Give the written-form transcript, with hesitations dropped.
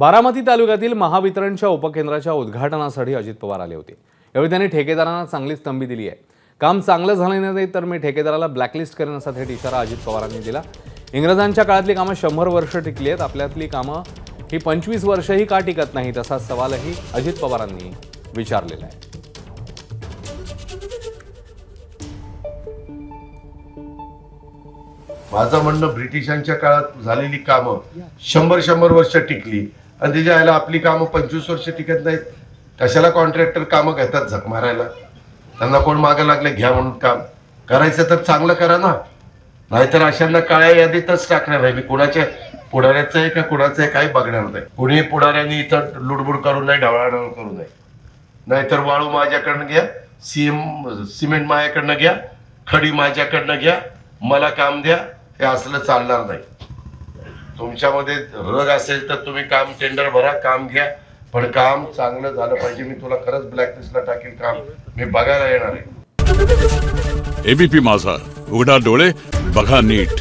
बारामती तालुक्यातील महावितरणच्या उपकेंद्राच्या उद्घाटनासाठी अजित पवार आले होते। यावेळी त्यांनी ठेकेदारांना चांगलीच तंबी दिली आहे। काम चांगलं झालं नाही तर मी ठेकेदाराला ब्लॅकलिस्ट करेन असा थेट इशारा अजित पवारांनी दिला। इंग्रजांच्या काळातली कामं 100 वर्ष टिकली आहेत, आपल्यातली कामं ही 25 वर्षही का टिकत नाहीत असा सवालही अजित पवारांनी विचारलेला आहे। माझं म्हणणं ब्रिटिशांच्या काळात झालेली कामं 100 वर्ष टिकली आणि त्याच्या आयला आपली कामं 25 वर्ष टिकत नाहीत। कशाला कॉन्ट्रॅक्टर कामं घेतात झक मारायला? त्यांना कोण मागे लागले घ्या म्हणून काम करायचं तर चांगलं करा ना, नाहीतर अशांना काळ्या यादीतच टाकणार आहे। मी कुणाच्या पुढाऱ्याचं आहे का कुणाचं आहे काही बघणार नाही। कुणी पुढाऱ्यांनी इथं लुडबुड करू नये, ढवळाढवळ करू नये। नाहीतर वाळू माझ्याकडनं घ्या, सिमेंट माझ्याकडनं घ्या, खडी माझ्याकडनं घ्या, मला काम द्या, हे असलं चालणार नाही। तुमच्यामध्ये रग असेल तर तुम्ही काम टेंडर भरा, काम घ्या, पण काम चांगलं झालं पाहिजे। मी तुला खरंच ब्लॅकलिस्टला टाकेल, काम मी बघायला येणार आहे। एबीपी माझा, उघडा डोळे बघा नीट।